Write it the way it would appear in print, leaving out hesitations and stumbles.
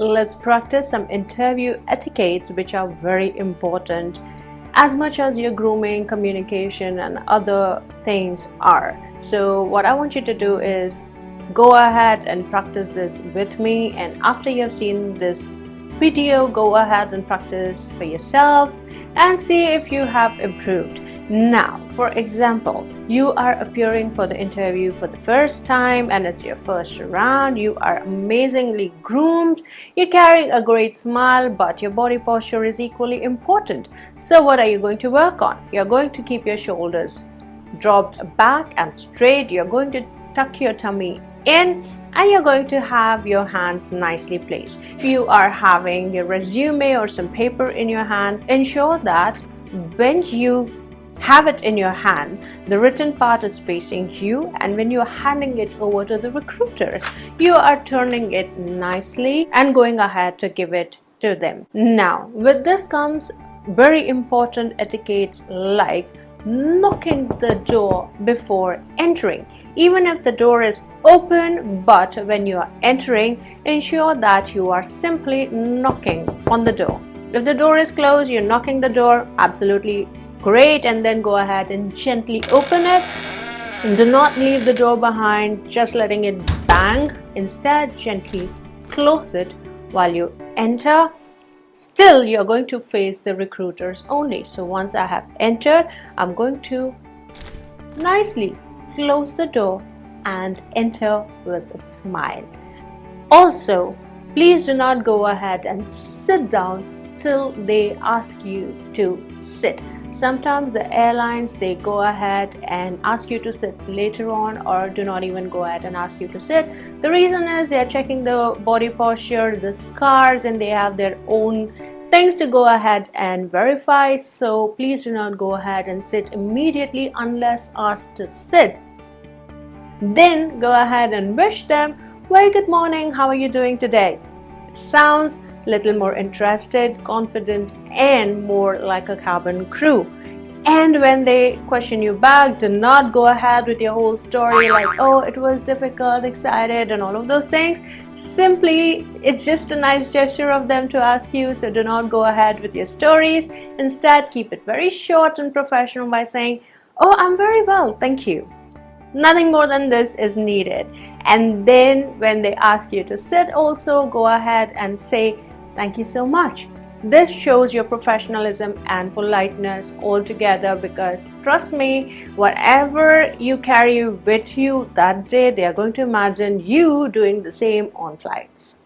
let's practice some interview etiquettes which are very important as much as your grooming, communication and other things are. So what I want you to do is go ahead and practice this with me, and after you have seen this video, go ahead and practice for yourself and see if you have improved. Now, for example, you are appearing for the interview for the first time and it's your first round. You are amazingly groomed, you're carrying a great smile, but your body posture is equally important. So what are you going to work on? You're going to keep your shoulders dropped back and straight. You're going to tuck your tummy in and you're going to have your hands nicely placed. If you are having your resume or some paper in your hand, ensure that when you have it in your hand, the written part is facing you, and when you're handing it over to the recruiters, you are turning it nicely and going ahead to give it to them. Now, with this comes very important etiquettes like knocking the door before entering. Even if the door is open, but when you are entering, ensure that you are simply knocking on the door. If the door is closed, you're knocking the door, absolutely great, and then go ahead and gently open it. Do not leave the door behind, just letting it bang. Instead, gently close it while you enter. Still, you're going to face the recruiters only. So once I have entered, I'm going to nicely close the door and enter with a smile. Also, please do not go ahead and sit down till they ask you to sit. Sometimes the airlines, they go ahead and ask you to sit later on, or do not even go ahead and ask you to sit. The reason is they are checking the body posture, the scars, and they have their own things to go ahead and verify. So please do not go ahead and sit immediately unless asked to sit. Then go ahead and wish them, very good morning, how are you doing today? It sounds little more interested, confident, and more like a cabin crew. And when they question you back, do not go ahead with your whole story like, oh, it was difficult, excited, and all of those things. Simply, it's just a nice gesture of them to ask you, so do not go ahead with your stories. Instead, keep it very short and professional by saying, oh, I'm very well, thank you. Nothing more than this is needed. And then when they ask you to sit, also go ahead and say, thank you so much. This shows your professionalism and politeness altogether, because trust me, whatever you carry with you that day, they are going to imagine you doing the same on flights.